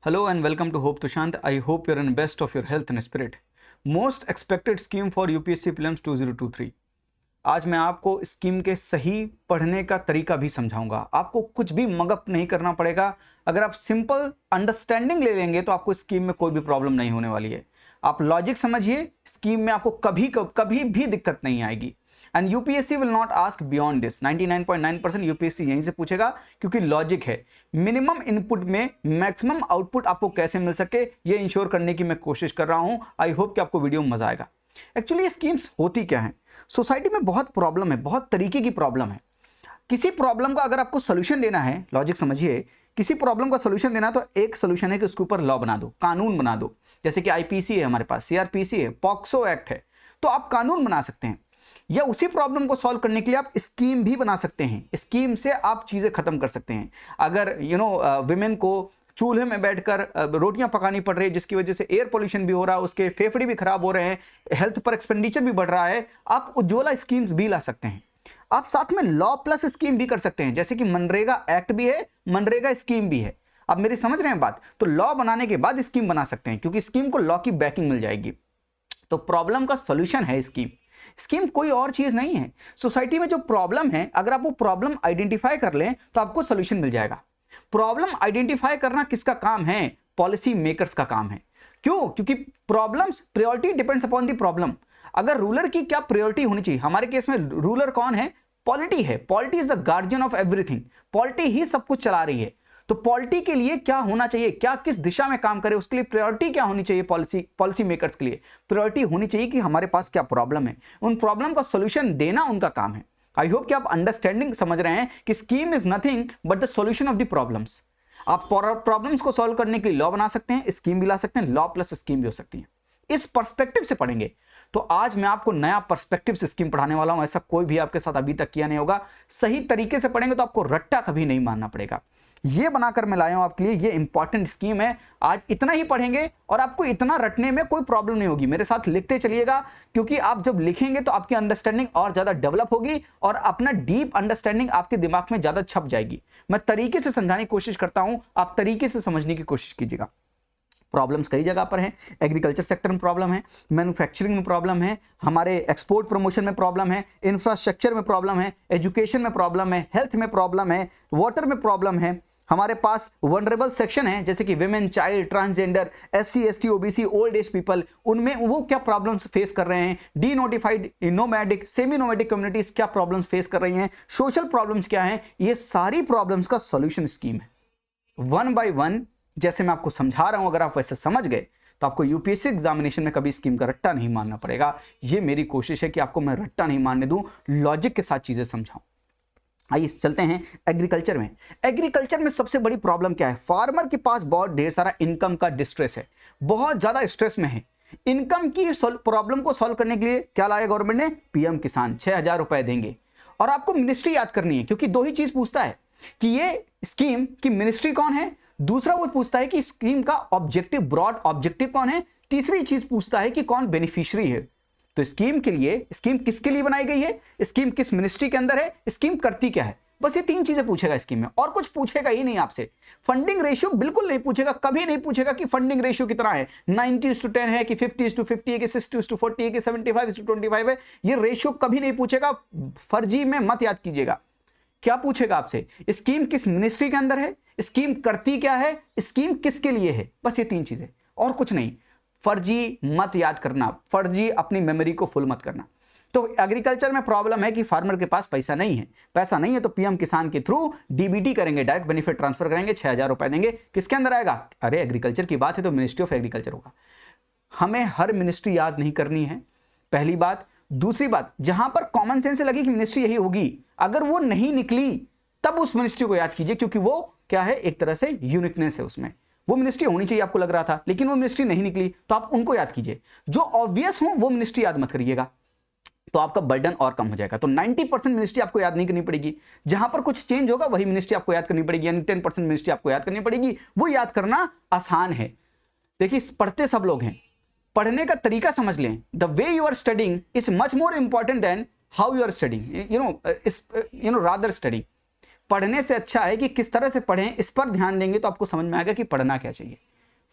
Hello and welcome to Hope Tushant. I hope you're in best of your health and spirit. Most expected scheme for UPSC prelims 2023. आज मैं आपको scheme के सही पढ़ने का तरीका भी समझाऊंगा। आपको कुछ भी मगअप नहीं करना पड़ेगा। अगर आप सिंपल अंडरस्टैंडिंग ले लेंगे तो आपको स्कीम में कोई भी प्रॉब्लम नहीं होने वाली है। आप लॉजिक समझिए, स्कीम में आपको कभी भी दिक्कत नहीं आएगी। And UPSC will not ask beyond this. 99.9% UPSC यहीं से पूछेगा क्योंकि लॉजिक है। मिनिमम इनपुट में मैक्सिमम आउटपुट आपको कैसे मिल सके ये इंश्योर करने की मैं कोशिश कर रहा हूं। आई होप कि आपको वीडियो में मजा आएगा। एक्चुअली ये स्कीम्स होती क्या है, सोसाइटी में बहुत प्रॉब्लम है, बहुत तरीके की प्रॉब्लम है। किसी प्रॉब्लम का अगर आपको सोल्यूशन देना है, लॉजिक समझिए, किसी प्रॉब्लम का सोल्यूशन देना तो एक सोल्यूशन है कि उसके ऊपर लॉ बना दो, कानून बना दो। जैसे कि आईपीसी है हमारे पास, सीआरपीसी है, पॉक्सो एक्ट है, तो आप कानून बना सकते हैं। या उसी प्रॉब्लम को सॉल्व करने के लिए आप स्कीम भी बना सकते हैं। स्कीम से आप चीजें खत्म कर सकते हैं। अगर विमेन को चूल्हे में बैठकर रोटियां पकानी पड़ रही है जिसकी वजह से एयर पोल्यूशन भी हो रहा है, उसके फेफड़े भी खराब हो रहे हैं, हेल्थ पर एक्सपेंडिचर भी बढ़ रहा है, आप उज्ज्वला स्कीम्स भी ला सकते हैं। आप साथ में लॉ प्लस स्कीम भी कर सकते हैं, जैसे कि मनरेगा एक्ट भी है, मनरेगा स्कीम भी है। आप मेरी समझ रहे हैं बात? तो लॉ बनाने के बाद स्कीम बना सकते हैं क्योंकि स्कीम को लॉ की बैकिंग मिल जाएगी। तो प्रॉब्लम का सोल्यूशन है स्कीम। स्कीम कोई और चीज नहीं है। सोसाइटी में जो प्रॉब्लम है, अगर आप वो प्रॉब्लम आइडेंटिफाई कर लें तो आपको सोल्यूशन मिल जाएगा। प्रॉब्लम आइडेंटिफाई करना किसका काम है? पॉलिसी मेकर्स का काम है। क्यों? क्योंकि problems, priority depends upon the problem. अगर रूलर की क्या प्रायोरिटी होनी चाहिए, हमारे केस में रूलर कौन है? पॉलिटी है। Polity is the guardian of everything. Polity ही सब कुछ चला रही है। तो पॉलिटी के लिए क्या होना चाहिए, क्या किस दिशा में काम करे, उसके लिए प्रायोरिटी क्या होनी चाहिए? पॉलिसी मेकर्स के लिए प्रायोरिटी होनी चाहिए कि हमारे पास क्या प्रॉब्लम है, उन प्रॉब्लम का सॉल्यूशन देना उनका काम है। आई होप कि आप अंडरस्टैंडिंग समझ रहे हैं कि scheme is nothing but the solution of the problems. आप प्रॉब्लम्स को सॉल्व करने के लिए लॉ बना सकते हैं, स्कीम भी ला सकते हैं, लॉ प्लस स्कीम भी हो सकती है। इस पर्सपेक्टिव से पढ़ेंगे तो आज मैं आपको नया पर्सपेक्टिव से स्कीम पढ़ाने वाला हूं। ऐसा कोई भी आपके साथ अभी तक किया नहीं होगा। सही तरीके से पढ़ेंगे तो आपको रट्टा कभी नहीं मारना पड़ेगा। ये बनाकर मैं लाया हूं आपके लिए, ये इंपॉर्टेंट स्कीम है। आज इतना ही पढ़ेंगे और आपको इतना रटने में कोई प्रॉब्लम नहीं होगी। मेरे साथ लिखते चलिएगा क्योंकि आप जब लिखेंगे तो आपकी अंडरस्टैंडिंग और ज्यादा डेवलप होगी और अपना डीप अंडरस्टैंडिंग आपके दिमाग में ज्यादा छप जाएगी। मैं तरीके से समझाने की कोशिश करता हूं, आप तरीके से समझने की कोशिश कीजिएगा। प्रॉब्लम्स कई जगह पर हैं। एग्रीकल्चर सेक्टर में प्रॉब्लम है, मैन्युफैक्चरिंग में प्रॉब्लम है, हमारे एक्सपोर्ट प्रमोशन में प्रॉब्लम है, इंफ्रास्ट्रक्चर में प्रॉब्लम है, एजुकेशन में प्रॉब्लम है, हेल्थ में प्रॉब्लम है, वाटर में प्रॉब्लम है। हमारे पास वनरेबल सेक्शन है जैसे कि women, child, transgender, SC, ST, OBC, old age people, उनमें वो क्या प्रॉब्लम्स फेस कर रहे हैं, D notified, nomadic, semi nomadic communities क्या प्रॉब्लम्स फेस कर रही हैं, सोशल प्रॉब्लम्स क्या हैं। ये सारी प्रॉब्लम्स का सॉल्यूशन स्कीम है। वन बाय वन जैसे मैं आपको समझा रहा हूं, अगर आप वैसे समझ गए तो आपको यूपीएससी एग्जामिनेशन में कभी स्कीम का रट्टा नहीं मारना पड़ेगा। ये मेरी कोशिश है कि आपको मैं रट्टा नहीं मारने दूं, लॉजिक के साथ चीजें समझाऊं। आइए चलते हैं एग्रीकल्चर में। एग्रीकल्चर में सबसे बड़ी प्रॉब्लम क्या है? फार्मर के पास बहुत ढेर सारा इनकम का डिस्ट्रेस है, बहुत ज्यादा स्ट्रेस में है। इनकम की प्रॉब्लम को सॉल्व करने के लिए क्या लाया गवर्नमेंट ने? पीएम किसान, 6,000 रुपए देंगे। और आपको मिनिस्ट्री याद करनी है क्योंकि दो ही चीज पूछता है कि ये स्कीम की मिनिस्ट्री कौन है, दूसरा वो पूछता है कि स्कीम का ऑब्जेक्टिव, ब्रॉड ऑब्जेक्टिव कौन है, तीसरी चीज पूछता है कि कौन बेनिफिशियरी है। तो स्कीम के लिए, स्कीम किसके लिए बनाई गई है, स्कीम किस मिनिस्ट्री के अंदर है, स्कीम करती क्या है, बस ये तीन चीजें पूछेगा स्कीम में, और कुछ पूछेगा ही नहीं आपसे। फंडिंग रेशियो बिल्कुल नहीं पूछेगा, कभी नहीं पूछेगा कि फंडिंग रेशियो कितना है, 90:10 है कि 50:50 है कि 60:40 है कि 75:25 है। ये रेशियो कभी नहीं पूछेगा, फर्जी में मत याद कीजिएगा। क्या पूछेगा आपसे? स्कीम किस मिनिस्ट्री के अंदर है, स्कीम करती क्या है, स्कीम किसके लिए है, बस ये तीन चीजें, और कुछ नहीं। फर्जी मत याद करना, फर्जी अपनी मेमोरी को फुल मत करना। तो एग्रीकल्चर में प्रॉब्लम है कि फार्मर के पास पैसा नहीं है। पैसा नहीं है तो पीएम किसान के थ्रू डीबीटी करेंगे, डायरेक्ट बेनिफिट ट्रांसफर करेंगे, 6,000 रुपए देंगे। किसके अंदर आएगा? अरे एग्रीकल्चर की बात है तो मिनिस्ट्री ऑफ एग्रीकल्चर होगा। हमें हर मिनिस्ट्री याद नहीं करनी है, पहली बात। दूसरी बात, जहां पर कॉमन सेंस से लगी कि मिनिस्ट्री यही होगी, अगर वो नहीं निकली तब उस मिनिस्ट्री को याद कीजिए क्योंकि वो क्या है, एक तरह से यूनिकनेस है उसमें। वो मिनिस्ट्री होनी चाहिए आपको लग रहा था, लेकिन वो मिनिस्ट्री नहीं निकली तो आप उनको याद कीजिए। जो ऑब्वियस हो वो मिनिस्ट्री याद मत करिएगा, तो आपका बर्डन और कम हो जाएगा। तो 90% मिनिस्ट्री आपको याद नहीं करनी पड़ेगी, जहां पर कुछ चेंज होगा वही मिनिस्ट्री आपको याद करनी पड़ेगी, यानी 10% मिनिस्ट्री आपको याद करनी पड़ेगी। वो याद करना आसान है। देखिए पढ़ते सब लोग हैं, पढ़ने का तरीका समझ लें। The way you are studying is much more important than how you are studying, rather studying. पढ़ने से अच्छा है कि किस तरह से पढ़ें, इस पर ध्यान देंगे तो आपको समझ में आएगा कि पढ़ना क्या चाहिए।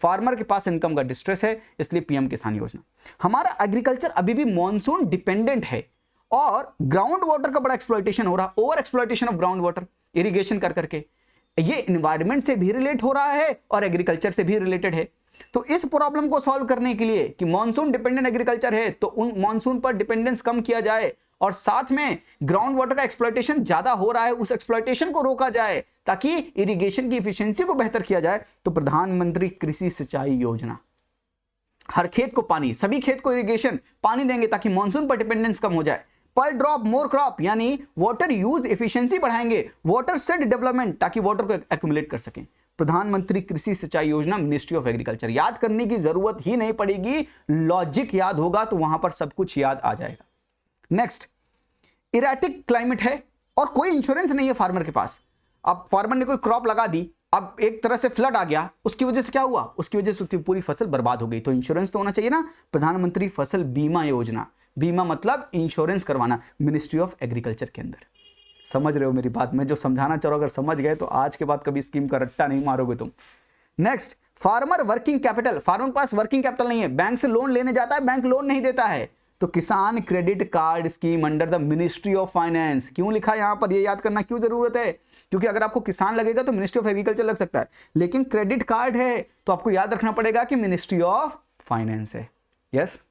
फार्मर के पास इनकम का डिस्ट्रेस है, इसलिए पीएम किसान योजना। हमारा एग्रीकल्चर अभी भी मॉनसून डिपेंडेंट है और ग्राउंड वाटर का बड़ा एक्सप्लॉइटेशन हो रहा, over exploitation of ground water, irrigation कर करके। ये इन्वायरमेंट से भी रिलेट हो रहा है और एग्रीकल्चर से भी रिलेटेड है। तो इस प्रॉब्लम को सॉल्व करने के लिए कि मॉनसून डिपेंडेंट एग्रीकल्चर है तो उन मॉनसून पर डिपेंडेंस कम किया जाए और साथ में ग्राउंड वाटर का एक्सप्लॉइटेशन ज्यादा हो रहा है, उस एक्सप्लॉइटेशन को रोका जाए ताकि इरिगेशन की एफिशिएंसी को बेहतर किया जाए, तो प्रधानमंत्री कृषि सिंचाई योजना, हर खेत को पानी, सभी खेत को इरिगेशन पानी देंगे ताकि मॉनसून पर डिपेंडेंस कम हो जाए। पर ड्रॉप मोर क्रॉप यानी वाटर यूज एफिशिएंसी बढ़ाएंगे, वाटर सेट डेवलपमेंट ताकि वाटर को एक्यूमुलेट कर सकें। प्रधानमंत्री कृषि सिंचाई योजना, मिनिस्ट्री ऑफ एग्रीकल्चर। याद करने की जरूरत ही नहीं पड़ेगी, लॉजिक याद होगा तो वहां पर सब कुछ याद आ जाएगा। नेक्स्ट, इरेटिक क्लाइमेट है और कोई इंश्योरेंस नहीं है फार्मर के पास। अब फार्मर ने कोई क्रॉप लगा दी, अब एक तरह से फ्लड आ गया, उसकी वजह से क्या हुआ, उसकी वजह से उसकी पूरी फसल बर्बाद हो गई, तो इंश्योरेंस तो होना चाहिए ना। प्रधानमंत्री फसल बीमा योजना, बीमा मतलब इंश्योरेंस करवाना, मिनिस्ट्री ऑफ एग्रीकल्चर के अंदर। समझ रहे हो मेरी बात, मैं जो समझाना चाह रहा हूं अगर समझ गए तो आज के बाद कभी स्कीम का रट्टा नहीं मारोगे तुम। Next, farmer working capital, farmer के पास वर्किंग कैपिटल नहीं है, बैंक से लोन लेने जाता है, बैंक लोन नहीं देता है, तो किसान credit card scheme under the ministry of finance. क्यों लिखा है यहां पर, ये याद करना क्यों जरूरत है, क्योंकि अगर आपको किसान लगेगा तो मिनिस्ट्री ऑफ एग्रीकल्चर लग सकता है, लेकिन क्रेडिट कार्ड है तो आपको याद रखना पड़ेगा कि मिनिस्ट्री ऑफ फाइनेंस है। Yes,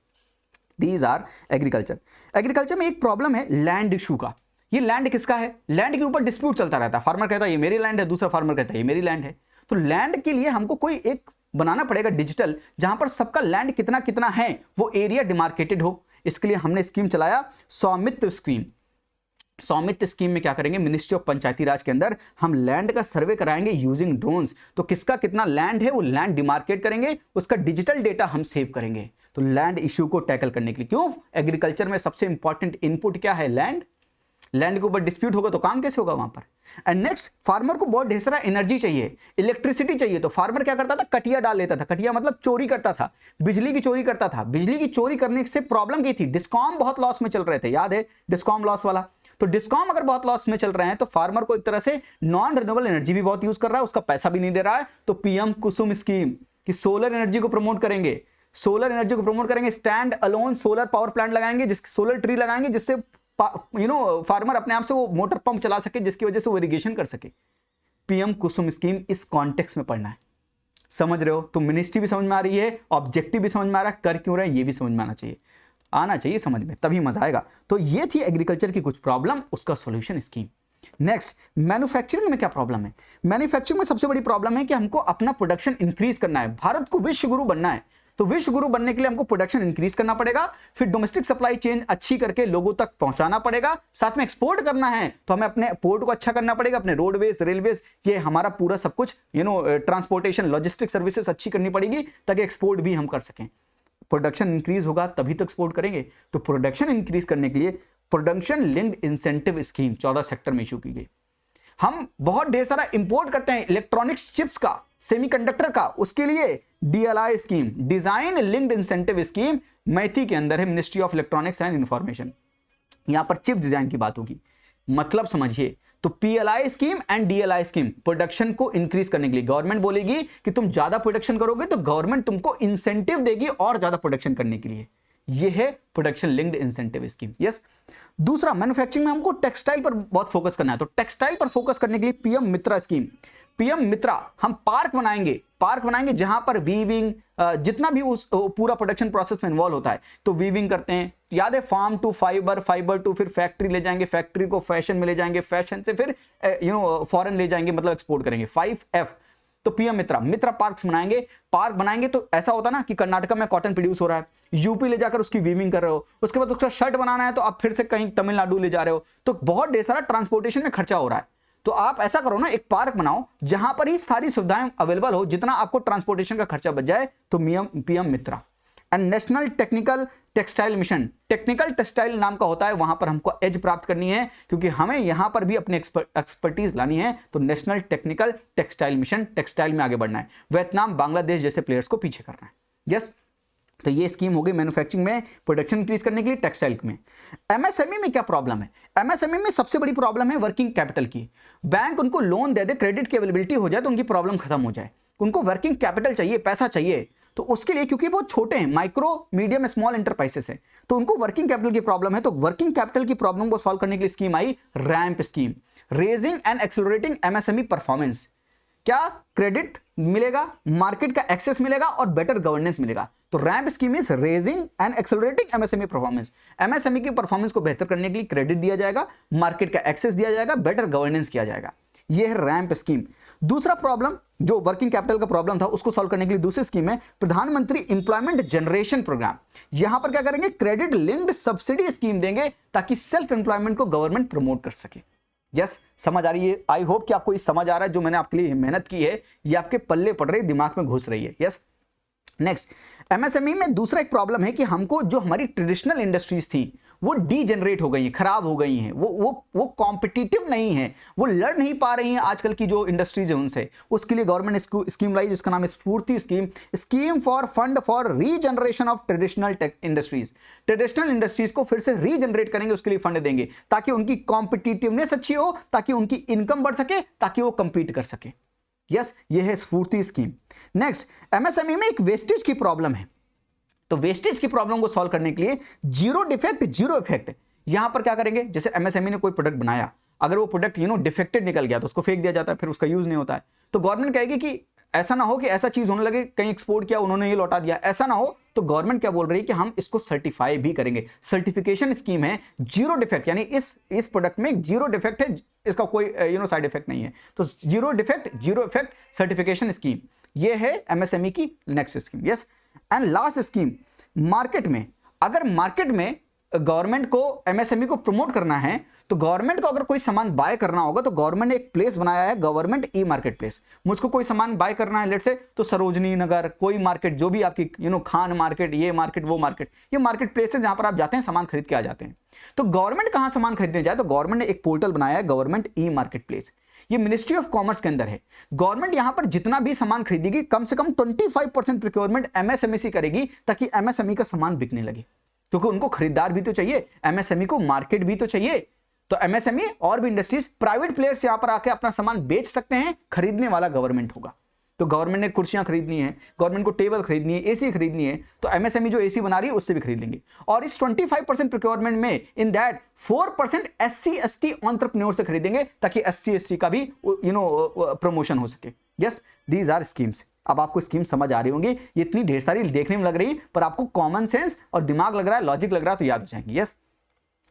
these are agriculture. Agriculture में एक प्रॉब्लम है लैंड इशू का। ये लैंड किसका है, लैंड के ऊपर डिस्प्यूट चलता रहता है, फार्मर कहता है ये मेरी लैंड है, दूसरा फार्मर कहता है ये मेरी लैंड है। तो लैंड के लिए हमको कोई एक बनाना पड़ेगा डिजिटल, जहां पर सबका लैंड कितना कितना है वो एरिया डिमार्केटेड हो। इसके लिए हमने स्कीम चलाया स्वामित्व स्कीम। स्वामित्व स्कीम में क्या करेंगे, मिनिस्ट्री ऑफ पंचायती राज के अंदर हम लैंड का सर्वे कराएंगे यूजिंग ड्रोन्स। तो किसका कितना लैंड है वो लैंड डिमार्केट करेंगे, उसका डिजिटल डेटा हम सेव करेंगे। तो लैंड इश्यू को टैकल करने के लिए, क्यों, एग्रीकल्चर में सबसे इंपॉर्टेंट इनपुट क्या है, लैंड। लैंड के ऊपर डिस्प्यूट होगा तो काम कैसे होगा वहां पर। एंड नेक्स्ट, फार्मर को बहुत ढेर सारा एनर्जी चाहिए, इलेक्ट्रिसिटी चाहिए, तो फार्मर क्या करता था, कटिया डाल लेता था। कटिया मतलब चोरी करता था, बिजली की चोरी करता था। बिजली की चोरी करने से प्रॉब्लम क्या थी, डिस्कॉम बहुत लॉस में चल रहे थे, याद है डिस्कॉम लॉस वाला। तो डिस्कॉम अगर बहुत लॉस में चल रहे हैं तो फार्मर को एक तरह से नॉन रिन्यूएबल एनर्जी भी बहुत यूज कर रहा है, उसका पैसा भी नहीं दे रहा है। तो पीएम कुसुम स्कीम कि सोलर एनर्जी को प्रमोट करेंगे, सोलर एनर्जी को प्रमोट करेंगे, stand alone solar power plant लगाएंगे, जिसके सोलर ट्री लगाएंगे, जिससे फार्मर अपने आप से वो मोटर पंप चला सके, जिसकी वजह से वो इरिगेशन कर सके। पीएम कुसुम स्कीम इस कॉन्टेक्स्ट में पढ़ना है, समझ रहे हो। तो मिनिस्ट्री भी समझ में आ रही है, ऑब्जेक्टिव भी समझ में आ रहा है, कर क्यों रहा है ये भी समझ में आना चाहिए समझ में, तभी मजा आएगा। तो ये थी एग्रीकल्चर की कुछ प्रॉब्लम, उसका सॉल्यूशन स्कीम। नेक्स्ट, मैन्युफैक्चरिंग में क्या प्रॉब्लम है। मैन्युफैक्चरिंग में सबसे बड़ी प्रॉब्लम है कि हमको अपना प्रोडक्शन इंक्रीज करना है, भारत को विश्व गुरु बनना है। तो विश्व गुरु बनने के लिए हमको प्रोडक्शन इंक्रीज करना पड़ेगा, फिर डोमेस्टिक सप्लाई चेन अच्छी करके लोगों तक पहुंचाना पड़ेगा, साथ में एक्सपोर्ट करना है तो हमें अपने पोर्ट को अच्छा करना पड़ेगा, अपने रोडवेज, रेलवेज, ये हमारा पूरा सब कुछ ट्रांसपोर्टेशन, लॉजिस्टिक सर्विसेज अच्छी करनी पड़ेगी ताकि एक्सपोर्ट भी हम कर सकें। प्रोडक्शन इंक्रीज होगा तभी तो एक्सपोर्ट करेंगे। तो प्रोडक्शन इंक्रीज करने के लिए production linked incentive scheme 14 sector में इशू की गई। हम बहुत ढेर सारा इंपोर्ट करते हैं इलेक्ट्रॉनिक्स चिप्स का, सेमीकंडक्टर का, उसके लिए DLI scheme, design linked incentive scheme, मैथी के अंदर है, ministry of electronics and information. यहां पर चिप डिजाइन की बात होगी, मतलब समझिए। तो PLI scheme and DLI scheme production को इंक्रीज करने के लिए, गवर्नमेंट बोलेगी कि तुम ज्यादा प्रोडक्शन करोगे तो गवर्नमेंट तुमको इंसेंटिव देगी और ज्यादा प्रोडक्शन करने के लिए। ये है production linked incentive scheme. Yes, दूसरा, मैन्युफैक्चरिंग में हमको टेक्सटाइल पर बहुत फोकस करना है, तो टेक्सटाइल पर फोकस करने के लिए पीएम मित्रा स्कीम। पीएम मित्रा, हम पार्क बनाएंगे जहां पर वीविंग, जितना भी उस पूरा प्रोडक्शन प्रोसेस में इन्वॉल्व होता है, तो वीविंग करते हैं, याद है, farm to fibre, fibre to फिर फैक्ट्री ले जाएंगे, फैक्ट्री को फैशन में ले जाएंगे, फैशन से फिर फॉरेन ले जाएंगे, मतलब एक्सपोर्ट करेंगे, 5F। तो पीएम मित्रा पार्क्स बनाएंगे। पार्क बनाएंगे तो ऐसा होता ना कि कर्नाटका में कॉटन प्रोड्यूस हो रहा है, यूपी ले जाकर उसकी वीविंग कर रहे हो, उसके बाद उसका शर्ट बनाना है तो आप फिर से कहीं तमिलनाडु ले जा रहे हो, तो बहुत ढेर सारा ट्रांसपोर्टेशन में खर्चा हो रहा है। तो आप ऐसा करो ना, एक पार्क बनाओ जहां पर ही सारी सुविधाएं अवेलेबल हो, जितना आपको ट्रांसपोर्टेशन का खर्चा बच जाए, तो PM Mitra. And national technical textile mission, technical textile नाम का होता है, वहां पर हमको एज प्राप्त करनी है क्योंकि हमें यहां पर भी अपनी एक्सपर्टीज लानी है। तो national technical textile mission, textile में आगे बढ़ना है, वियतनाम, बांग्लादेश जैसे प्लेयर्स को पीछे करना है। यस, तो ये स्कीम हो गई मैन्युफैक्चरिंग में प्रोडक्शन इंक्रीज करने के लिए, टेक्सटाइल में। एमएसएमई में क्या प्रॉब्लम है, एमएसएमई में सबसे बड़ी प्रॉब्लम है वर्किंग कैपिटल की। बैंक उनको लोन दे दे, क्रेडिट की अवेलेबिलिटी हो जाए तो उनकी प्रॉब्लम खत्म हो जाए। उनको वर्किंग कैपिटल चाहिए, पैसा चाहिए, तो उसके लिए क्योंकि बहुत छोटे हैं, माइक्रो मीडियम स्मॉल एंटरप्राइजेस है, तो उनको वर्किंग कैपिटल की प्रॉब्लम है। तो वर्किंग कैपिटल की प्रॉब्लम को सॉल्व करने के लिए scheme I ramp scheme, raising and accelerating MSME performance. क्या क्रेडिट मिलेगा, मार्केट का एक्सेस मिलेगा और बेटर गवर्नेंस मिलेगा। तो ramp scheme is raising and accelerating MSME performance. MSME की परफॉर्मेंस को बेहतर करने के लिए क्रेडिट दिया जाएगा, मार्केट का एक्सेस दिया जाएगा, बेटर गवर्नेंस किया जाएगा। यह है रैंप स्कीम। दूसरा प्रॉब्लम जो वर्किंग कैपिटल का प्रॉब्लम था उसको सॉल्व करने के लिए दूसरी स्कीम है प्रधानमंत्री एम्प्लॉयमेंट जनरेशन प्रोग्राम। यहां पर क्या करेंगे, क्रेडिट लिंक्ड सब्सिडी स्कीम देंगे ताकि सेल्फ एम्प्लॉयमेंट को गवर्नमेंट प्रमोट कर सके। यस, समझ आ रही है? आई होप कि आपको ये समझ आ रहा है, जो मैंने आपके लिए मेहनत की है ये आपके पल्ले पड़ रही, दिमाग में घुस रही है। यस, नेक्स्ट, एमएसएमई में दूसरा एक प्रॉब्लम है कि हमको जो हमारी ट्रेडिशनल इंडस्ट्रीज थी वो डीजेनरेट हो गई हैं, खराब हो गई हैं, वो कॉम्पिटिटिव नहीं है, वो लड़ नहीं पा रही हैं आजकल की जो इंडस्ट्रीज है उनसे। उसके लिए गवर्नमेंट स्कीम लाई जिसका नाम है स्फूर्ति scheme, scheme for fund for regeneration of traditional industries. Traditional industries को फिर से रीजनरेट करेंगे, उसके लिए फंड देंगे ताकि उनकी कॉम्पिटिटिवनेस अच्छी हो, ताकि उनकी इनकम बढ़ सके, ताकि वो कंपीट कर सके। यस, ये है स्फूर्ति स्कीम। नेक्स्ट, एमएसएमई में एक वेस्टेज की प्रॉब्लम है, तो वेस्टेज की प्रॉब्लम को सॉल्व करने के लिए जीरो डिफेक्ट जीरो इफेक्ट, यहां पर क्या करेंगे, जैसे एमएसएमई ने कोई प्रोडक्ट बनाया, अगर वो प्रोडक्ट डिफेक्टेड निकल गया तो उसको फेंक दिया जाता है, फिर उसका यूज नहीं होता है। तो गवर्नमेंट कहेगी कि ऐसा ना हो कि ऐसा चीज होने लगे, कहीं एक्सपोर्ट किया उन्होंने ये लौटा दिया, ऐसा ना हो। तो गवर्नमेंट क्या बोल रही है कि हम इसको सर्टिफाई भी करेंगे। सर्टिफिकेशन स्कीम है जीरो डिफेक्ट, यानी इस प्रोडक्ट में जीरो डिफेक्ट है, इसका कोई साइड इफेक्ट नहीं है। तो zero defect zero effect certification scheme, ये है एमएसएमई की next scheme. Yes, and last scheme, market में, अगर मार्केट में गवर्नमेंट को एमएसएमई को प्रमोट करना है तो गवर्नमेंट को अगर कोई सामान बाय करना होगा तो गवर्नमेंट ने एक प्लेस बनाया है, गवर्नमेंट ई मार्केट प्लेस। मुझको कोई सामान बाय करना है लेट से, तो सरोजनी नगर, कोई मार्केट जो भी आपकी खान मार्केट, ये मार्केट वो मार्केट, ये मार्केट प्लेस है जहां पर आप जाते हैं सामान खरीद के आ जाते हैं। तो गवर्नमेंट कहां सामान खरीदने जाए तो गवर्नमेंट ने एक पोर्टल बनाया है गवर्नमेंट ई मार्केट प्लेस। ये मिनिस्ट्री ऑफ कॉमर्स के अंदर है। गवर्नमेंट यहां पर जितना भी सामान खरीदेगी कम से कम 25% प्रोक्योरमेंट एमएसएमई से करेगी ताकि एमएसएमई का सामान बिकने लगे, क्योंकि उनको खरीदार भी तो चाहिए, एमएसएमई को मार्केट भी तो चाहिए। तो एमएसएमई और भी इंडस्ट्रीज, प्राइवेट प्लेयर्स यहां पर आके अपना सामान बेच सकते हैं, खरीदने वाला गवर्नमेंट होगा। तो गवर्नमेंट ने कुर्सियां खरीदनी है, गवर्नमेंट को टेबल खरीदनी है, एसी खरीदनी है, तो एमएसएमई जो एसी बना रही है उससे भी खरीद लेंगे। और इस 25% प्रोक्योरमेंट में in that 4% SC ST entrepreneur से खरीदेंगे ताकि एससी एसटी का भी प्रमोशन हो सके। Yes, these are schemes. अब आपको स्कीम समझ आ रही होंगी, ये इतनी ढेर सारी देखने में लग रही पर आपको कॉमन सेंस और दिमाग लग रहा है, लॉजिक लग रहा है, तो याद हो जाएंगे। यस,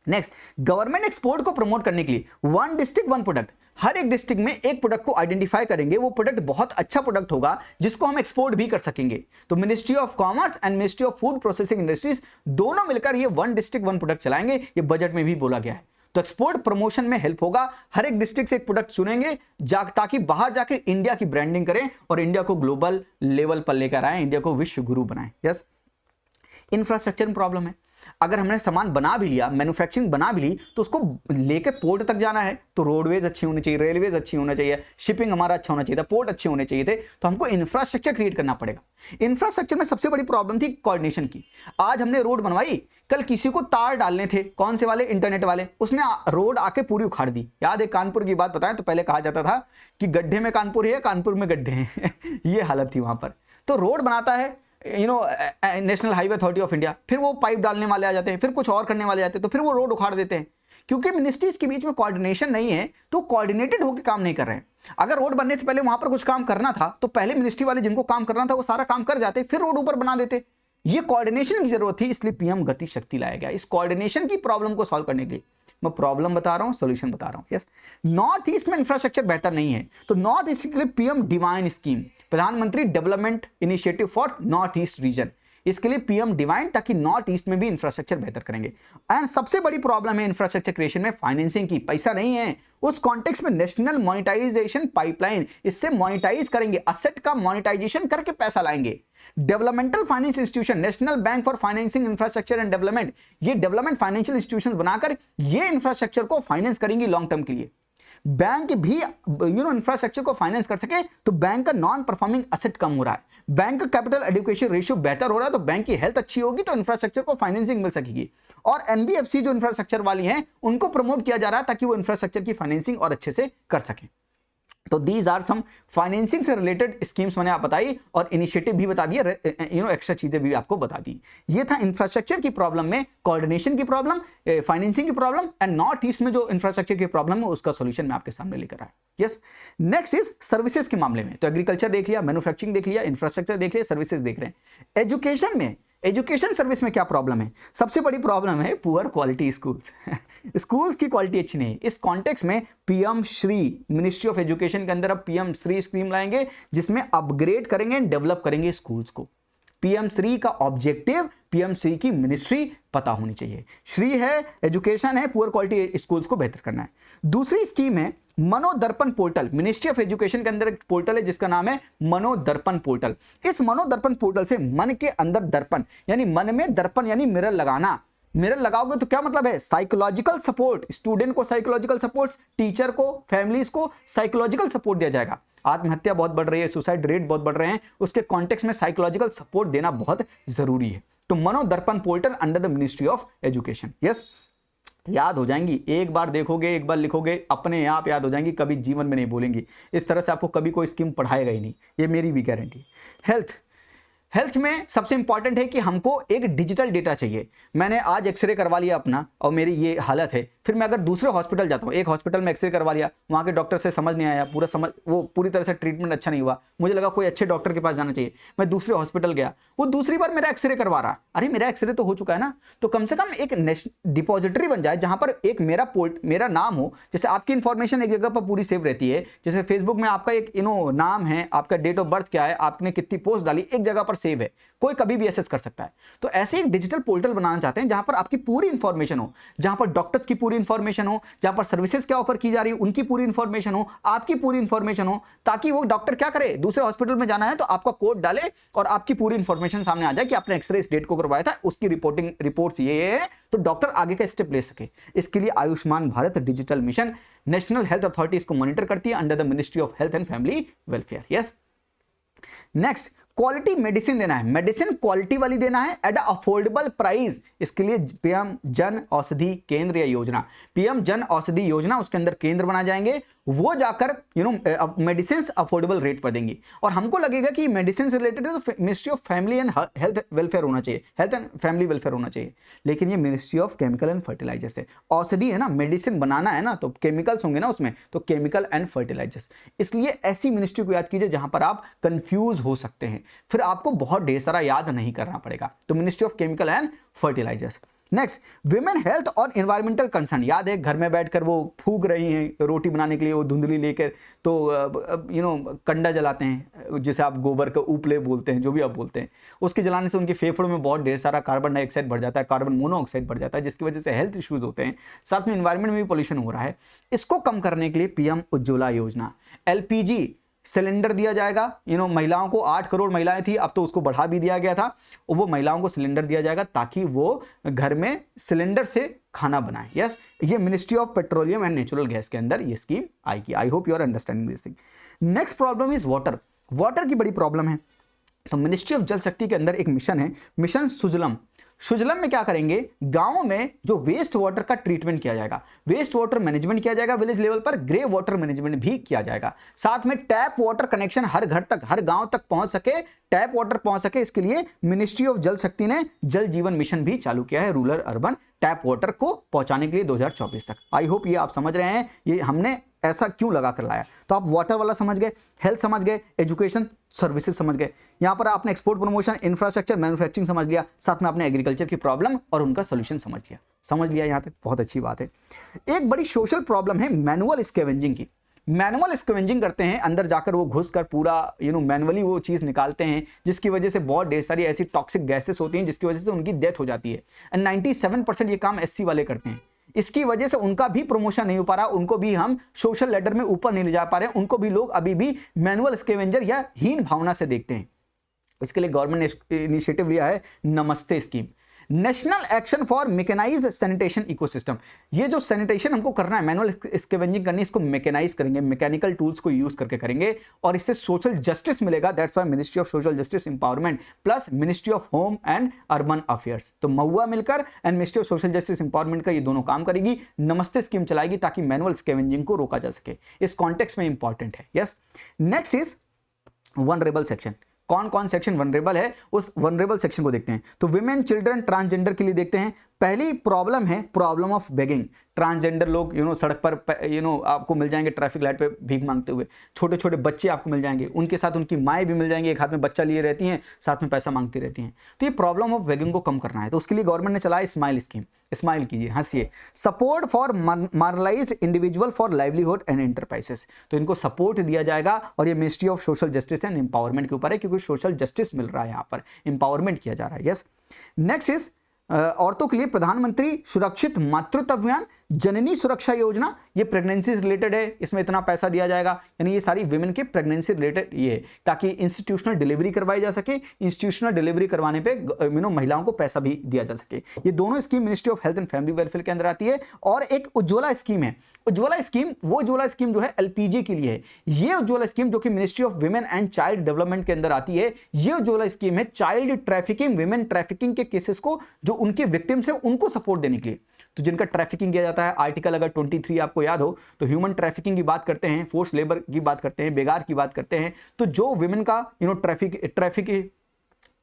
नेक्स्ट, गवर्नमेंट एक्सपोर्ट को प्रमोट करने के लिए वन डिस्ट्रिक्ट वन प्रोडक्ट, हर एक डिस्ट्रिक्ट में एक प्रोडक्ट को आइडेंटिफाई करेंगे, वो प्रोडक्ट बहुत अच्छा प्रोडक्ट होगा जिसको हम एक्सपोर्ट भी कर सकेंगे। तो ministry of commerce and ministry of food processing industries दोनों मिलकर ये वन डिस्ट्रिक्ट वन प्रोडक्ट चलाएंगे, ये बजट में भी बोला गया है। तो एक्सपोर्ट प्रमोशन में हेल्प होगा, हर एक डिस्ट्रिक्ट से एक प्रोडक्ट चुनेंगे ताकि बाहर जाकर इंडिया की ब्रांडिंग करें और इंडिया को ग्लोबल लेवल पर लेकर आए, इंडिया को विश्व गुरु बनाएं। यस, इंफ्रास्ट्रक्चर में प्रॉब्लम है, अगर हमने सामान बना भी लिया, मैन्युफैक्चरिंग बना भी ली, तो उसको लेके पोर्ट तक जाना है तो रोडवेज अच्छी होनी चाहिए, रेलवेज अच्छी होना चाहिए, शिपिंग हमारा अच्छा होना चाहिए था, पोर्ट अच्छे होने चाहिए थे, तो हमको इंफ्रास्ट्रक्चर क्रिएट करना पड़ेगा। इंफ्रास्ट्रक्चर में सबसे बड़ी प्रॉब्लम थी कोऑर्डिनेशन की। आज हमने रोड बनवाई, कल किसी को तार डालने थे, कौन से वाले, इंटरनेट वाले, उसने रोड आके पूरी उखाड़ दी। याद है कानपुर की बात बताएं तो पहले कहा जाता था कि गड्ढे में कानपुर है, कानपुर में गड्ढे हैं ये हालत थी वहां पर। तो रोड बनाता है national highway authority of India, फिर वो पाइप डालने वाले आ जाते हैं, फिर कुछ और करने वाले आते हैं, तो फिर वो रोड उखाड़ देते हैं। क्योंकि मिनिस्ट्रीज के बीच में कोऑर्डिनेशन नहीं है तो कोऑर्डिनेटेड होकर काम नहीं कर रहे हैं। अगर रोड बनने से पहले वहां पर कुछ काम करना था तो पहले मिनिस्ट्री वाले जिनको काम करना था वो सारा काम कर जाते, फिर रोड ऊपर बना देते। ये कोऑर्डिनेशन की जरूरत थी, इसलिए पीएम गति शक्ति लाया गया इस कोऑर्डिनेशन की प्रॉब्लम को सॉल्व करने के लिए। मैं प्रॉब्लम बता रहा हूं, सॉल्यूशन बता रहा हूं। यस, नॉर्थ ईस्ट में इंफ्रास्ट्रक्चर बेहतर नहीं है तो नॉर्थ ईस्ट के लिए पीएम डिवाइन स्कीम, प्रधानमंत्री development initiative for north east region, इसके लिए पीएम डिवाइन, ताकि नॉर्थ ईस्ट में भी इंफ्रास्ट्रक्चर बेहतर करेंगे। एंड सबसे बड़ी प्रॉब्लम है इंफ्रास्ट्रक्चर क्रिएशन में फाइनेंसिंग की, पैसा नहीं है। उस कॉन्टेक्स्ट में नेशनल मॉनिटाइजेशन पाइपलाइन, इससे मॉनिटाइज करेंगे, असेट का मॉनिटाइजेशन करके पैसा लाएंगे। Developmental finance institution, national bank for financing infrastructure and development, ये डेवलपमेंट फाइनेंशियल इंस्टीट्यूशन बनाकर ये इंफ्रास्ट्रक्चर को फाइनेंस करेंगी लॉन्ग टर्म के लिए। बैंक भी इंफ्रास्ट्रक्चर को फाइनेंस कर सके तो बैंक का नॉन परफॉर्मिंग असेट कम हो रहा है, बैंक कैपिटल एडुकेशन रेशियो बेहतर हो रहा है तो बैंक की हेल्थ अच्छी होगी तो इंफ्रास्ट्रक्चर को फाइनेंसिंग मिल सकेगी। और एनबीएफसी जो इंफ्रास्ट्रक्चर वाली हैं उनको प्रमोट किया जा रहा है ताकि वो इंफ्रास्ट्रक्चर की फाइनेंसिंग और अच्छे से कर सकें। तो दीज आर सम फाइनेंसिंग से रिलेटेड स्कीम्स मैंने आप बताई और इनिशिएटिव भी बता दिए, एक्स्ट्रा चीजें भी आपको बता दी। ये था इंफ्रास्ट्रक्चर की प्रॉब्लम में कोऑर्डिनेशन की प्रॉब्लम, फाइनेंसिंग की प्रॉब्लम एंड नॉर्थ ईस्ट में जो इंफ्रास्ट्रक्चर की प्रॉब्लम है उसका सॉल्यूशन मैं आपके सामने लेकर आया। यस, नेक्स्ट इज सर्विसेज के मामले में। तो एग्रीकल्चर देख लिया, मैन्युफैक्चरिंग देख लिया, इंफ्रास्ट्रक्चर देख लिया, सर्विसेज देख रहे हैं। एजुकेशन में, एजुकेशन सर्विस में क्या प्रॉब्लम है? सबसे बड़ी प्रॉब्लम है पुअर क्वालिटी स्कूल्स। स्कूल्स की क्वालिटी अच्छी नहीं है। इस कॉन्टेक्स्ट में PM Shri, ministry of education के अंदर अब पीएम श्री स्कीम लाएंगे जिसमें अपग्रेड करेंगे, डेवलप करेंगे स्कूल्स को। पीएम श्री का ऑब्जेक्टिव, पीएम श्री की मिनिस्ट्री पता होनी चाहिए। श्री है एजुकेशन है, पुअर क्वालिटी स्कूल्स को बेहतर करना है। दूसरी स्कीम है Manodarpan portal. Ministry of education के अंदर एक पोर्टल है जिसका नाम है मनोदर्पण पोर्टल। इस मनोदर्पण पोर्टल से मन के अंदर दर्पण यानी मन में दर्पण यानी मिरर लगाना। मिरर लगाओगे तो क्या मतलब है? साइकोलॉजिकल सपोर्ट, स्टूडेंट को साइकोलॉजिकल सपोर्ट, टीचर को, फैमिलीज को साइकोलॉजिकल सपोर्ट दिया जाएगा। आत्महत्या बहुत बढ़ रही है, सुसाइड रेट बहुत बढ़ रहे हैं, उसके कॉन्टेक्स्ट में साइकोलॉजिकल सपोर्ट देना बहुत जरूरी है। तो Manodarpan portal under the ministry of education. Yes, याद हो जाएंगी, एक बार देखोगे, एक बार लिखोगे, अपने आप याद हो जाएंगी, कभी जीवन में नहीं भूलेंगी। इस तरह से आपको कभी कोई स्कीम पढ़ाएगा ही नहीं, ये मेरी भी गारंटी। हेल्थ में सबसे इंपॉर्टेंट है कि हमको एक डिजिटल डेटा चाहिए। मैंने आज एक्सरे करवा लिया अपना और मेरी ये हालत है, फिर मैं अगर दूसरे हॉस्पिटल जाता हूँ, एक हॉस्पिटल में एक्सरे करवा लिया, वहाँ के डॉक्टर से समझ नहीं आया, वो पूरी तरह से ट्रीटमेंट अच्छा नहीं हुआ, मुझे लगा कोई अच्छे डॉक्टर के पास जाना चाहिए, मैं दूसरे हॉस्पिटल गया, वो दूसरी बार मेरा एक्सरे करवा रहा, अरे मेरा एक्सरे तो हो चुका है ना। तो कम से कम एक डिपॉजिटरी बन जाए जहाँ पर एक मेरा नाम हो, जैसे आपकी इंफॉर्मेशन एक जगह पर पूरी सेव रहती है, जैसे फेसबुक में आपका एक नाम है, आपका डेट ऑफ बर्थ क्या है, आपने कितनी पोस्ट डाली, एक जगह पर सेव है, कोई कभी भी एक्सेस कर सकता है। तो ऐसे एक डिजिटल पोर्टल बनाना चाहते हैं जहां पर आपकी पूरी इंफॉर्मेशन हो, जहां पर डॉक्टर्स की पूरी इंफॉर्मेशन हो, जहां पर सर्विसेज क्या ऑफर की जा रही है उनकी पूरी इंफॉर्मेशन हो, आपकी पूरी इंफॉर्मेशन हो, ताकि वो डॉक्टर क्या करे, दूसरे हॉस्पिटल में जाना है तो आपका कोड डाले और आपकी पूरी इंफॉर्मेशन सामने आ जाए कि आपने एक्सरे इस डेट को करवाया था, उसकी रिपोर्ट्स ये है, तो डॉक्टर आगे का स्टेप ले सके। इसके लिए Ayushman Bharat digital mission national health authority इसको मॉनिटर करती है under the ministry of health and family welfare. Yes, next quality medicine देना है, मेडिसिन क्वालिटी वाली देना है एट अफोर्डेबल प्राइस। इसके लिए पीएम जन औषधि केंद्र या योजना, पीएम जन औषधि योजना, उसके अंदर केंद्र बनाए जाएंगे, वो जाकर मेडिसिन अफोर्डेबल रेट पर देंगी। और हमको लगेगा कि मेडिसिन से रिलेटेड है तो ministry of family and health welfare होना चाहिए, हेल्थ एंड फैमिली वेलफेयर होना चाहिए, लेकिन ये ministry of chemical and fertilizers है। औषधि है ना, मेडिसिन बनाना है ना, तो केमिकल्स होंगे ना उसमें, तो केमिकल एंड फर्टिलाइजर्स। इसलिए ऐसी मिनिस्ट्री को याद कीजिए जहां पर आप कंफ्यूज हो सकते हैं, फिर आपको बहुत ढेर सारा याद नहीं करना पड़ेगा। तो ministry of chemical and fertilizers. Next women health और एनवायरमेंटल कंसर्न। याद है घर में बैठकर वो फूक रही हैं रोटी बनाने के लिए, वो धुंधली लेकर, तो कंडा जलाते हैं, जिसे आप गोबर का उपले बोलते हैं, जो भी आप बोलते हैं, उसके जलाने से उनके फेफड़ों में बहुत ढेर सारा कार्बन डाइऑक्साइड बढ़ जाता है, कार्बन मोनोऑक्साइड बढ़ जाता है, जिसकी वजह से हेल्थ इश्यूज होते हैं, साथ में एनवायरमेंट में भी पोल्यूशन हो रहा है। इसको कम करने के लिए पीएम उज्ज्वला योजना, एलपीजी सिलेंडर दिया जाएगा। महिलाओं को 8 करोड़ महिलाएं थी, अब तो उसको बढ़ा भी दिया गया था, वो महिलाओं को सिलेंडर दिया जाएगा ताकि वो घर में सिलेंडर से खाना बनाए। यस, ये ministry of petroleum and natural gas के अंदर ये स्कीम आएगी। I hope you are understanding this thing. Next problem is water. Water की बड़ी प्रॉब्लम है, तो मिनिस्ट्री ऑफ जल शक्ति के अंदर एक मिशन है, मिशन सुजलम। सुजलम में क्या करेंगे, गांव में जो वेस्ट वाटर का ट्रीटमेंट किया जाएगा, वेस्ट वाटर मैनेजमेंट किया जाएगा विलेज लेवल पर, ग्रे वाटर मैनेजमेंट भी किया जाएगा, साथ में टैप वाटर कनेक्शन हर घर तक, हर गांव तक पहुंच सके, टैप वाटर पहुंच सके। इसके लिए मिनिस्ट्री ऑफ जल शक्ति ने जल जीवन मिशन भी चालू किया है, रूरल अर्बन टैप वाटर को पहुंचाने के लिए 2024 तक। आई होप ये आप समझ रहे हैं, ये हमने ऐसा क्यों लगा कर लाया। तो आप वाटर वाला समझ गए, हेल्थ समझ गए, एजुकेशन सर्विसेज समझ गए, यहां पर आपने एक्सपोर्ट प्रमोशन, इंफ्रास्ट्रक्चर, मैन्युफैक्चरिंग समझ लिया, साथ में आपने एग्रीकल्चर की प्रॉब्लम और उनका सोल्यूशन समझ लिया यहां तक, बहुत अच्छी बात है। एक बड़ी सोशल प्रॉब्लम है मैनुअल स्कैवेंजिंग की। मैनुअल स्कैवेंजिंग करते हैं, अंदर जाकर वो घुसकर पूरा मैनुअली वो चीज निकालते हैं, जिसकी वजह से बहुत ढेर सारी ऐसी टॉक्सिक गैसेस होती हैं जिसकी वजह से उनकी डेथ हो जाती है। एंड 97% ये काम एससी वाले करते हैं। इसकी वजह से उनका भी प्रमोशन नहीं हो पा रहा, उनको भी हम सोशल लेडर में ऊपर नहीं ले जा पा रहे, उनको भी लोग अभी भी मैनुअल स्कैवेंजर या हीन भावना से देखते हैं। इसके लिए गवर्नमेंट ने इनिशिएटिव लिया है Namaste scheme. National action for mechanised sanitation ecosystem, ये जो सैनिटेशन हमको करना है, मैनुअल स्कैवेंजिंग करनी है, इसको मैकेनाइज करेंगे, मैकेनिकल टूल्स को यूज करके करेंगे और इससे सोशल जस्टिस मिलेगा। That's why ministry of social justice empowerment plus ministry of home and urban affairs, तो महुआ मिलकर and ministry of social justice empowerment का ये दोनों काम करेगी, नमस्ते स्कीम चलाएगी ताकि मैनुअल स्कैवेंजिंग को रोका जा सके। इस कॉन्टेक्स्ट में इंपॉर्टेंट है। Yes, next is vulnerable section. कौन कौन सेक्शन वनरेबल है, उस वनरेबल सेक्शन को देखते हैं। तो विमेन, चिल्ड्रन, ट्रांसजेंडर के लिए देखते हैं। पहली प्रॉब्लम है प्रॉब्लम ऑफ बेगिंग। ट्रांसजेंडर लोग सड़क पर आपको मिल जाएंगे ट्रैफिक लाइट पे भीख मांगते हुए, छोटे छोटे बच्चे आपको मिल जाएंगे, उनके साथ उनकी माएँ भी मिल जाएंगी, एक हाथ में बच्चा लिए रहती हैं, साथ में पैसा मांगती रहती हैं। तो ये प्रॉब्लम ऑफ बेगिंग को कम करना है, तो उसके लिए गवर्नमेंट ने चलाया स्माइल स्कीम। स्माइल कीजिए, हंसिए। Support for marginalised individual for livelihood and enterprises, तो इनको सपोर्ट दिया जाएगा और ये ministry of social justice and empowerment के ऊपर है, क्योंकि सोशल जस्टिस मिल रहा है, यहाँ पर एम्पावरमेंट किया जा रहा है। यस, नेक्स्ट इज औरतों के लिए प्रधानमंत्री सुरक्षित मातृत्व अभियान, जननी सुरक्षा योजना, ये प्रेगनेंसी रिलेटेड है, इसमें इतना पैसा दिया जाएगा, यानी ये सारी विमेन के प्रेगनेंसी रिलेटेड ये है, ताकि इंस्टीट्यूशनल डिलीवरी करवाई जा सके। इंस्टीट्यूशनल डिलीवरी करवाने पे महिलाओं को पैसा भी दिया जा सके। ये दोनों scheme ministry of health and family welfare के अंदर आती है। और एक उज्ज्वला स्कीम है। उज्ज्वला स्कीम, वो उज्ज्वला स्कीम जो है एलपीजी के लिए है। ये उज्ज्वला स्कीम जो कि ministry of women and child development के अंदर आती है, ये उज्ज्वला स्कीम है चाइल्ड ट्रैफिकिंग, विमेन ट्रैफिकिंग के केसेस को, जो उनके विक्टिम्स है उनको सपोर्ट देने के लिए। तो जिनका ट्रैफिकिंग किया जाता है, आर्टिकल अगर 23 आपको याद हो तो ह्यूमन ट्रैफिकिंग की बात करते हैं, फोर्स लेबर की बात करते हैं, बेगार की बात करते हैं। तो जो विमेन का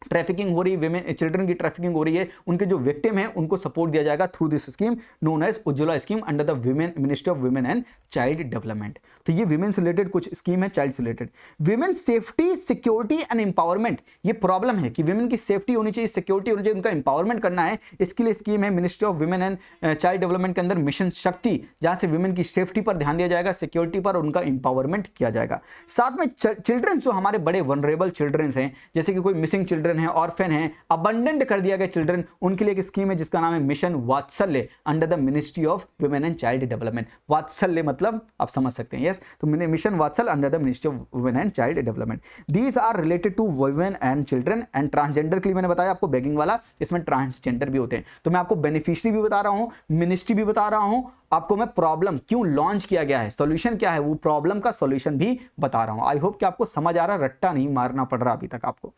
ट्रैफिकिंग हो रही है, विमेन चिल्ड्रन की ट्रैफिकिंग हो रही है, उनके जो विक्टिम है उनको सपोर्ट दिया जाएगा through this scheme known as Ujjwala scheme under the women ministry of women and child development. तो ये विमेन से रिलेटेड कुछ स्कीम है, चाइल्ड से related. Women safety, security and empowerment, ये प्रॉब्लम है कि विमेन की सेफ्टी होनी चाहिए, सिक्योरिटी होनी चाहिए, उनका एम्पावरमेंट करना है। इसके लिए स्कीम है ministry of women and child development के अंदर मिशन शक्ति, जहां से विमेन की सेफ्टी पर ध्यान दिया जाएगा, सिक्योरिटी पर उनका एम्पावरमेंट किया जाएगा। साथ में चिल्ड्रन, जो हमारे बड़े वनरेबल चिल्ड्रन हैं, जैसे कि कोई मिसिंग चिल्ड्रन है, ऑर्फन है, अबंडेंट कर दिया गया चिल्ड्रन, उनके लिए एक स्कीम है जिसका नाम है mission Vatsalya under the ministry of women and child development. वात्सल्य मतलब आप समझ सकते हैं। यस, तो mission Vatsalya under the ministry of women and child development. These are related to women and children and transgender के लिए मैंने बताया आपको बेगिंग वाला, इसमें ट्रांसजेंडर भी होते हैं। तो मैं आपको बेनिफिशियरी भी बता रहा हूं, मिनिस्ट्री भी बता रहा हूं, आपको मैं प्रॉब्लम क्यों लॉन्च किया गया है, सॉल्यूशन क्या है, वो प्रॉब्लम का सॉल्यूशन भी बता रहा हूं। आई होप कि आपको समझ आ रहा, रट्टा नहीं मारना पड़ रहा अभी तक आपको।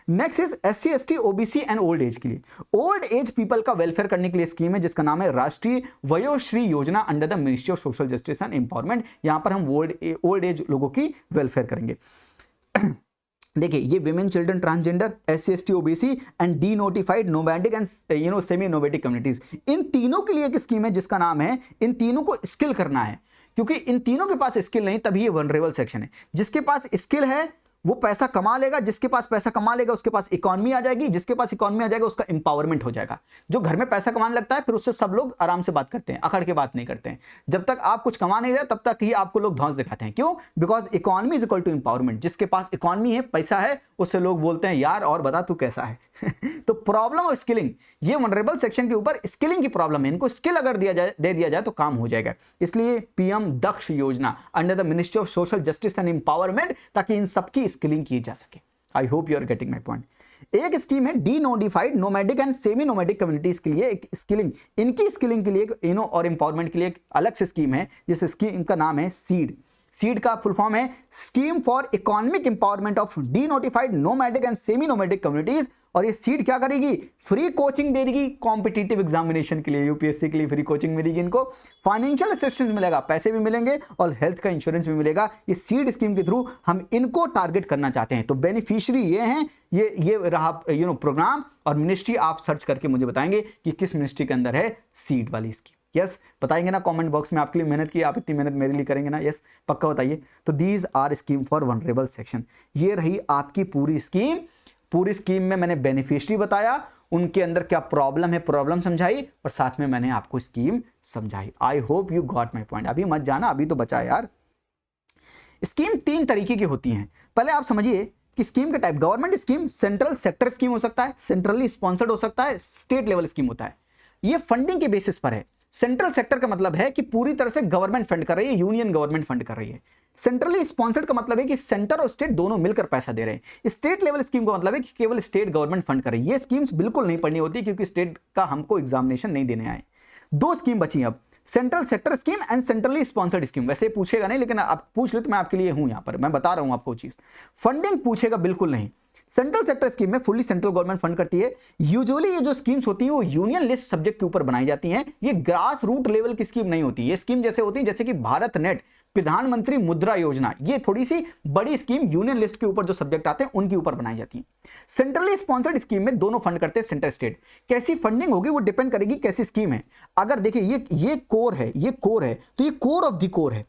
Next is SC ST OBC and old age के लिए, ओल्ड एज पीपल का वेलफेयर करने के लिए स्कीम है जिसका नाम है राष्ट्रीय Vayoshri Yojana under the ministry of social justice and empowerment. यहां पर हम ओल्ड एज लोगों की वेलफेयर करेंगे। देखिए, ये women, children, transgender, SC ST OBC and denotified nomadic and semi nomadic communities, इन तीनों के लिए एक स्कीम है जिसका नाम है, इन तीनों को स्किल करना है, क्योंकि इन तीनों के पास स्किल नहीं, तभी ये वनरेबल सेक्शन है। जिसके पास स्किल है वो पैसा कमा लेगा, जिसके पास पैसा कमा लेगा उसके पास इकोनॉमी आ जाएगी, जिसके पास इकोनॉमी आ जाएगा उसका एम्पावरमेंट हो जाएगा। जो घर में पैसा कमाने लगता है फिर उससे सब लोग आराम से बात करते हैं, अकड़ के बात नहीं करते हैं। जब तक आप कुछ कमा नहीं रहे तब तक ही आपको लोग धौंस दिखाते हैं। क्यों? Because economy is equal to empowerment. जिसके पास इकोनॉमी है, पैसा है, उससे लोग बोलते हैं यार और बता तू कैसा है। तो प्रॉब्लम ऑफ स्किलिंग, ये वनरेबल सेक्शन के ऊपर स्किलिंग की प्रॉब्लम है। इनको स्किल अगर दे दिया जाए तो काम हो जाएगा। इसलिए PM Daksh Yojana under the ministry of social justice and empowerment, ताकि इन सबकी स्किलिंग की जा सके। I hope you are getting my point. एक स्कीम है denotified nomadic and semi nomadic communities के लिए एक स्किलिंग, इनकी स्किलिंग के लिए और एम्पावरमेंट के लिए एक अलग से स्कीम है, जिस स्कीम का नाम है सीड। सीड का फुल फॉर्म है scheme for economic empowerment of D notified nomadic and semi nomadic communities. और ये सीड क्या करेगी? फ्री कोचिंग दे देगी कॉम्पिटिटिव एग्जामिनेशन के लिए, UPSC के लिए फ्री कोचिंग मिलेगी इनको, फाइनेंशियल असिस्टेंस मिलेगा, पैसे भी मिलेंगे और हेल्थ का इंश्योरेंस भी मिलेगा। ये सीड स्कीम के थ्रू हम इनको टारगेट करना चाहते हैं। तो बेनिफिशियरी ये हैं, ये रहा प्रोग्राम, और मिनिस्ट्री आप सर्च करके मुझे बताएंगे कि किस मिनिस्ट्री के अंदर है सीड वाली स्कीम। यस, बताएंगे ना कमेंट बॉक्स में, आपके लिए मेहनत की, आप इतनी मेहनत मेरे लिए करेंगे ना? यस, पक्का बताइए। तो these are scheme for vulnerable section. ये रही आपकी पूरी स्कीम। पूरी स्कीम में मैंने बेनिफिशियरी बताया, उनके अंदर क्या प्रॉब्लम है प्रॉब्लम समझाई, और साथ में मैंने आपको स्कीम समझाई। आई hope you got my point. अभी मत जाना, अभी तो बचा यार। स्कीम 3 तरीके की होती हैं। पहले आप समझिए कि स्कीम के type, government scheme, central sector scheme हो सकता है, सेंट्रली स्पॉन्सर्ड हो सकता है, स्टेट लेवल स्कीम होता है। ये फंडिंग के बेसिस पर है। सेंट्रल सेक्टर का मतलब है कि पूरी तरह से गवर्नमेंट फंड कर रही है, यूनियन गवर्नमेंट फंड कर रही है। सेंट्रली स्पॉन्सर्ड का मतलब है कि सेंटर और स्टेट दोनों मिलकर पैसा दे रहे हैं। स्टेट लेवल स्कीम का मतलब है कि केवल स्टेट गवर्नमेंट फंड कर रही है। ये स्कीम्स बिल्कुल नहीं पढ़नी होती क्योंकि स्टेट का हमको एग्जामिनेशन नहीं देने आए। दो स्कीम बची अब, central sector scheme and centrally sponsored scheme. वैसे पूछेगा नहीं, लेकिन आप पूछ ले तो मैं आपके लिए हूं, यहां पर मैं बता रहा हूं आपको चीज। फंडिंग पूछेगा बिल्कुल नहीं। सेंट्रल सेक्टर स्कीम में फुल्ली सेंट्रल गवर्नमेंट फंड करती है। यूजुअली ये जो स्कीम्स होती हैं वो यूनियन लिस्ट सब्जेक्ट के ऊपर बनाई जाती हैं। ये ग्रास रूट लेवल की स्कीम नहीं होती। ये स्कीम जैसे होती है जैसे कि भारत नेट, प्रधानमंत्री मुद्रा योजना, ये थोड़ी सी बड़ी स्कीम यूनियन लिस्ट के ऊपर जो सब्जेक्ट आते हैं उनके ऊपर बनाई जाती है। सेंट्रली स्पॉन्सर्ड स्कीम में दोनों फंड करते हैं, सेंटर स्टेट। कैसी फंडिंग होगी वो डिपेंड करेगी कैसी स्कीम है। अगर देखिए ये कोर है, ये कोर है, तो ये कोर ऑफ द कोर है।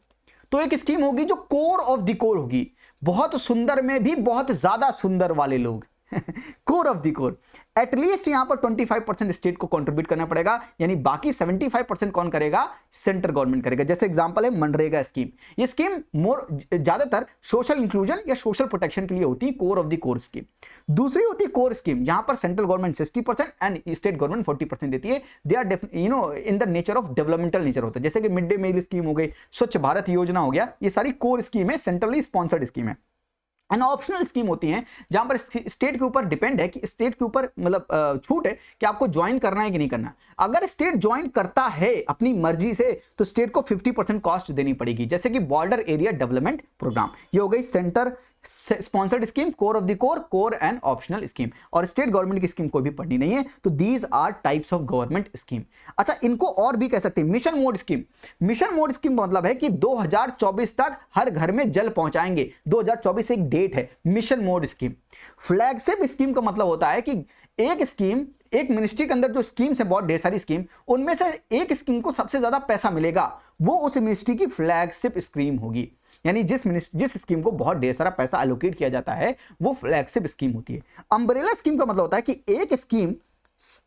तो एक स्कीम होगी जो कोर ऑफ द कोर होगी, बहुत सुंदर में भी बहुत ज्यादा सुंदर वाले लोग core of the core. At least यहां पर 25% स्टेट को कंट्रीब्यूट करना पड़ेगा, यानी बाकी 75% कौन करेगा? सेंट्रल गवर्नमेंट करेगा। जैसे एग्जांपल है मनरेगा स्कीम। ये स्कीम ज्यादातर सोशल इंक्लूजन या सोशल प्रोटेक्शन के लिए होती है, core of the core scheme. दूसरी होती है कोर स्कीम, यहां पर central government 60% and state government 40% देती है। They are in the nature of developmental nature होता है, जैसे कि मिड डे मील स्कीम हो गई, स्वच्छ भारत योजना हो गया, ये सारी कोर स्कीम है, सेंट्रली स्पॉन्सर्ड स्कीम है। एंड ऑप्शनल स्कीम होती हैं जहां पर स्टेट के ऊपर डिपेंड है कि स्टेट के ऊपर मतलब छूट है कि आपको ज्वाइन करना है कि नहीं करना। अगर स्टेट ज्वाइन करता है अपनी मर्जी से तो स्टेट को 50% कॉस्ट देनी पड़ेगी, जैसे कि बॉर्डर एरिया डेवलपमेंट प्रोग्राम। ये हो गई centre sponsored scheme, core of the core, core and optional scheme. और स्टेट गवर्नमेंट की स्कीम कोई भी पढ़नी नहीं है। तो these are types of government scheme. अच्छा, इनको और भी कह सकते हैं mission mode scheme. Mission mode scheme का मतलब है कि 2024 तक हर घर में जल पहुंचाएंगे। 2024 एक डेट है। Mission mode scheme. Flagship scheme का मतलब होता है कि एक स्कीम, एक मिनिस्ट्री के अंदर जो स्कीम्स है, बहुत ढेर सारी स्कीम, उनमें से एक स्कीम को सबसे ज्यादा पैसा मिलेगा, वो उस मिनिस्ट्री की फ्लैगशिप स्कीम होगी। यानी जिस स्कीम को बहुत ढेर सारा पैसा एलोकेट किया जाता है वो फ्लैगशिप स्कीम होती है। अम्ब्रेला स्कीम का मतलब होता है कि एक स्कीम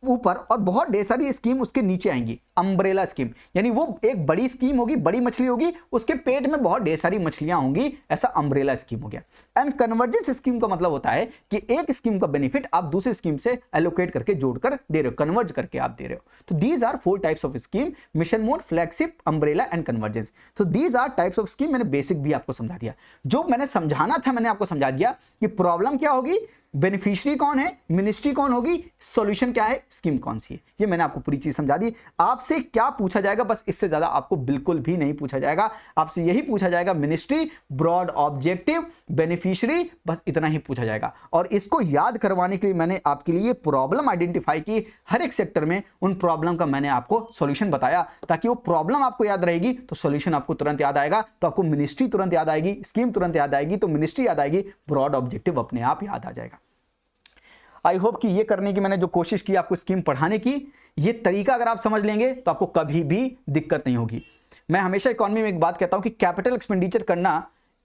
ऊपर और बहुत ढेर सारी स्कीम उसके नीचे आएंगी। अम्ब्रेला स्कीम यानी वो एक बड़ी स्कीम होगी, बड़ी मछली होगी, उसके पेट में बहुत ढेर सारी मछलियां होंगी, ऐसा अम्ब्रेला स्कीम हो गया। एंड कन्वर्जेंस स्कीम का मतलब होता है कि एक स्कीम का बेनिफिट आप दूसरी स्कीम से एलोकेट करके जोड़कर दे रहे हो, कन्वर्ज करके आप दे रहे हो। तो these are 4 types of scheme, mission mode, flagship, umbrella and convergence. तो these are types of scheme. मैंने बेसिक भी आपको समझा दिया, जो मैंने समझाना था मैंने आपको समझा दिया कि प्रॉब्लम क्या होगी, बेनिफिशियरी कौन है, मिनिस्ट्री कौन होगी, सॉल्यूशन क्या है, स्कीम कौन सी है। ये मैंने आपको पूरी चीज समझा दी। आपसे क्या पूछा जाएगा, बस इससे ज्यादा आपको बिल्कुल भी नहीं पूछा जाएगा। आपसे यही पूछा जाएगा, मिनिस्ट्री, ब्रॉड ऑब्जेक्टिव, बेनिफिशियरी, बस इतना ही पूछा जाएगा। और इसको याद करवाने के लिए मैंने आपके लिए प्रॉब्लम आइडेंटिफाई की, हर एक सेक्टर में उन प्रॉब्लम का मैंने आपको सॉल्यूशन बताया, ताकि वो प्रॉब्लम आपको याद रहेगी तो सॉल्यूशन आपको तुरंत याद आएगा। तो आपको मिनिस्ट्री तुरंत याद आएगी, स्कीम तुरंत याद आएगी, तो मिनिस्ट्री याद आएगी, ब्रॉड ऑब्जेक्टिव अपने आप याद आ जाएगा। आई होप कि ये करने की मैंने जो कोशिश की आपको स्कीम पढ़ाने की, ये तरीका अगर आप समझ लेंगे तो आपको कभी भी दिक्कत नहीं होगी। मैं हमेशा इकोनॉमी में एक बात कहता हूं कि कैपिटल एक्सपेंडिचर करना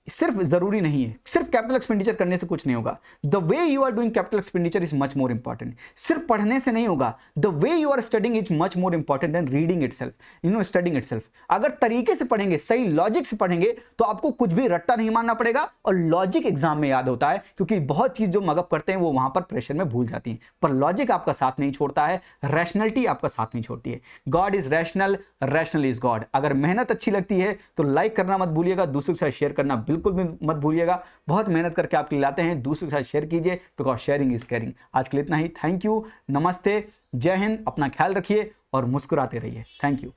सिर्फ जरूरी नहीं है, सिर्फ कैपिटल एक्सपेंडिचर करने से कुछ नहीं होगा। The way you are doing capital expenditure is much more important. सिर्फ पढ़ने से नहीं होगा, the way you are studying is much more important than reading itself, studying itself. अगर तरीके से पढ़ेंगे, सही लॉजिक से पढ़ेंगे, तो आपको कुछ भी रट्टा नहीं मारना पड़ेगा और लॉजिक एग्जाम में याद होता है, क्योंकि बहुत चीज जो मगअप करते हैं वो वहां पर प्रेशर में भूल जाती है, पर लॉजिक आपका साथ नहीं छोड़ता है, रैशनलिटी आपका साथ नहीं छोड़ती है। God is rational, rational is God. अगर मेहनत अच्छी लगती है तो लाइक करना मत भूलिएगा, दूसरों के साथ शेयर करना बिल्कुल भी मत भूलिएगा। बहुत मेहनत करके आपके लिए लाते हैं, दूसरों के साथ शेयर कीजिए, बिकॉज शेयरिंग इज केयरिंग। आज के लिए इतना ही। थैंक यू, नमस्ते, जय हिंद, अपना ख्याल रखिए और मुस्कुराते रहिए। Thank you.